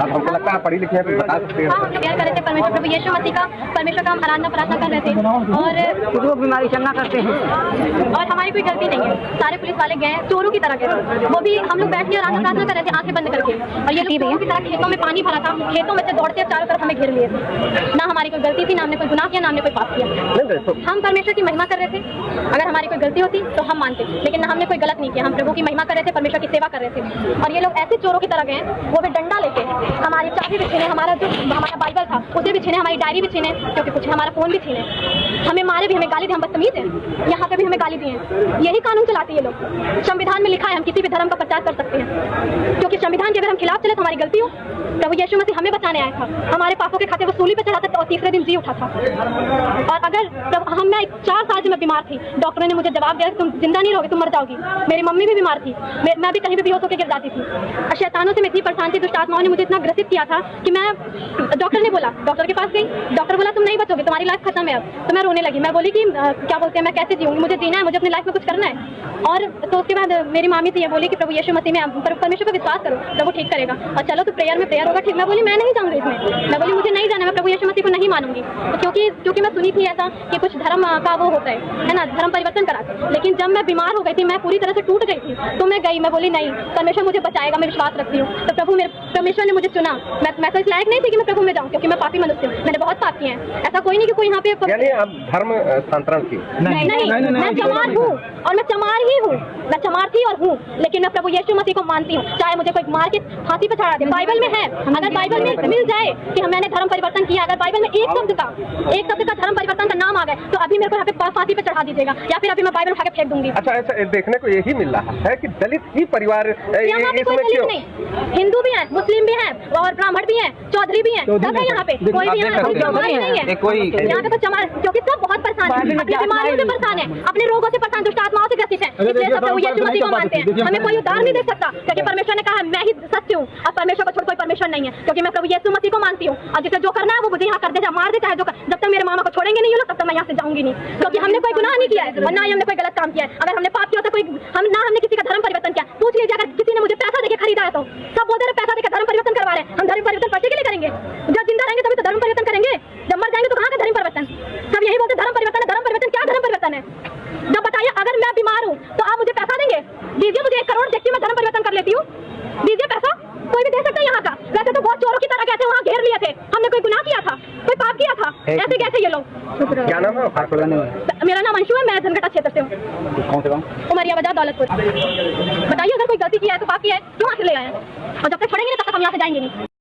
अब हमको लगता है पढ़ी लिखी है, बता सकते हैं। हाँ, हम प्रेयर कर रहे थे परमेश्वर प्रभु यीशु मसीह का, परमेश्वर का हम आराधना प्रार्थना कर रहे थे और वो बीमारी चलना करते हैं और हमारी कोई गलती नहीं है। सारे पुलिस वाले गए चोरों की तरह गए, वो भी हम लोग बैठ के आराधना प्रार्थना कर रहे थे आंखें बंद करके, और ये लोग चोरों की तरह खेतों में पानी भरा था, खेतों में से दौड़ते चारों तरफ हमें घेर लिए थे। ना हमारी कोई गलती थी, ना हमने कोई गुनाह किया, ना हमने कोई पाप किया। हम परमेश्वर की महिमा कर रहे थे। अगर हमारी कोई गलती होती तो हम मानते, लेकिन हमने कोई गलत नहीं किया। हम प्रभु की महिमा कर रहे थे, परमेश्वर की सेवा कर रहे थे। और ये लोग ऐसे चोरों की तरह गए, वो भी डंडा लेके हमारी चाबी भी छीने, हमारा जो हमारा बाइबल था उसे भी छीने, हमारी डायरी भी छीने, क्योंकि कुछ हमारा फोन भी छीने, हमें मारे भी, हमें गाली दी, हम बदतमीज हैं, यहाँ पे भी हमें गाली दी है। यही कानून चलाते ये लोग। संविधान में लिखा है हम किसी भी धर्म का प्रचार कर सकते हैं, क्योंकि संविधान के अगर हम खिलाफ चले तो हमारी गलती हो। प्रभु यीशु मसीह हमें बचाने आया था, हमारे पापों के खाते वो सूली पे चढ़ा था और तीसरे दिन जी उठा था। और अगर मैं 4 साल से मैं बीमार थी, डॉक्टरों ने मुझे जवाब दिया तुम जिंदा नहीं रहोगे, तुम मर जाओगी। मेरी मम्मी भी बीमार थी, मैं भी कहीं भी बेहोश होकर गिर जाती थी। और शैतानों से मैं इतनी परेशान थी, दुष्ट आत्माओं ने मुझे इतना ग्रसित किया था कि मैं डॉक्टर ने बोला, डॉक्टर के पास गई, डॉक्टर बोला तुम नहीं बचोगे, तुम्हारी लाइफ खत्म है अब। तो मैं रोने लगी, मैं बोली कि क्या बोलते हैं, मैं कैसे जीऊंगी, मुझे जीना है, मुझे अपनी लाइफ में कुछ करना है। और तो उसके बाद मेरी मामी थी, ये बोली कि प्रभु यीशु मसीह में परमेश्वर पर विश्वास करो, प्रभु ठीक करेगा, और चलो तो प्रेयर में प्रेयर होगा ठीक। मैं बोली मैं नहीं जाऊंगी इसमें, मैं बोली मुझे नहीं जाना, मैं प्रभु यीशु मसीह को नहीं मानूंगी, क्योंकि मैं सुनी थी ऐसा कि कुछ धर्म का वो होता है ना, धर्म परिवर्तन कराते। लेकिन जब मैं बीमार हो गई थी, मैं पूरी तरह से टूट गई थी, तो मैं गई, मैं बोली नहीं, परमेश्वर मुझे बचाएगा, मैं विश्वास रखती हूँ। तो परमेश्वर ने मुझे चुना। मैं तो इस लायक नहीं थी कि मैं प्रभु में जाऊँ, क्योंकि मैं पापी मनुष्य हूँ, मैंने बहुत पाप किए हैं। ऐसा कोई नहीं कि कोई यहाँ पे धर्म स्थानांतरण की नहीं, मैं चमार हूँ और मैं चमार ही हूँ, मैं चमार थी और हूँ, लेकिन मैं प्रभु यीशु मसीह को मानती हूँ, चाहे मुझे कोई मार के फांसी पे चढ़ा दे। बाइबल में है, अगर बाइबल में मिल जाए कि मैंने धर्म परिवर्तन किया, अगर बाइबल में एक शब्द का धर्म परिवर्तन का नाम आ गए, तो अभी मेरे को यहाँ पे फांसी पे चढ़ा दीजिएगा, या फिर अभी मैं बाइबल उठा के फेंक दूंगी। अच्छा, ऐसा देखने को यही मिल रहा है कि दलित ही परिवार यहाँ पे कोई दलित नहीं, हिंदू भी है, मुस्लिम भी है, और ब्राह्मण भी है, चौधरी भी है, सब है यहाँ पे, कोई भी यहाँ पे चमार नहीं है, यहाँ पे कोई चमार, क्योंकि सब बहुत परेशान है, अपनी बीमारियों से परेशान है, अपने रोगों से परेशान, दुष्ट आत्माओं से ग्रसित है, इसलिए सब प्रभु यीशु मसीह को मानते हैं। हमें कोई उद्धार नहीं दे सकता, क्योंकि परमेश्वर ने कहा मैं ही सत्य हूँ, अब परमेश्वर को छोड़ कोई परमेश्वर नहीं है, क्योंकि मैं प्रभु यीशु मसीह को मानती हूँ। और जिसे जो करना है वो मुझे यहाँ कर दे, मार दे, चाहे जो जब तक मेरे मामा को छोड़ेंगे नहीं, तब तक मैं यहाँ से जाऊंगी नहीं, क्योंकि हमने कोई गुनाह नहीं किया है और ना ही हमने कोई गलत काम किया है। अगर हमने पाप किया तो हमने किसी का धर्म परिवर्तन किया, पूछ लीजिए, अगर किसी ने मुझे पैसा देके खरीदा है तो सब बोलते हैं पैसा देकर धर्म परिवर्तन करवा रहे हैं। हम धर्म परिवर्तन पैसे के लिए करेंगे? जब जिंदा रहेंगे तभी तो धर्म परिवर्तन करेंगे, जब मर जाएंगे तो कहाँ का धर्म परिवर्तन? सब यही बोलते धर्म परिवर्तन है, धर्म परिवर्तन। क्या धर्म परिवर्तन है? जब बताइए, अगर मैं बीमार हूँ तो आप मुझे पैसा देंगे? दीजिए मुझे 1 करोड़, देखिए मैं धर्म परिवर्तन कर लेती हूँ, दीजिए पैसा। कोई भी दे सकता है यहाँ का। वैसे तो बहुत चोरों की तरह गए थे, वहाँ घेर लिए थे, हमने कोई गुनाह किया था, कोई पाप किया था, ऐसे कैसे ये लोग? क्या नाम है? मेरा नाम अंशु है, मैं धनघटा क्षेत्र से हूँ, उमरिया बाजार, दौलतपुर। बताइए, अगर कोई गलती किया है तो पाप किया है, क्यों वहाँ से ले आए हैं? और जब तक छोड़ेंगे तब तक हम यहाँ से जाएंगे नहीं।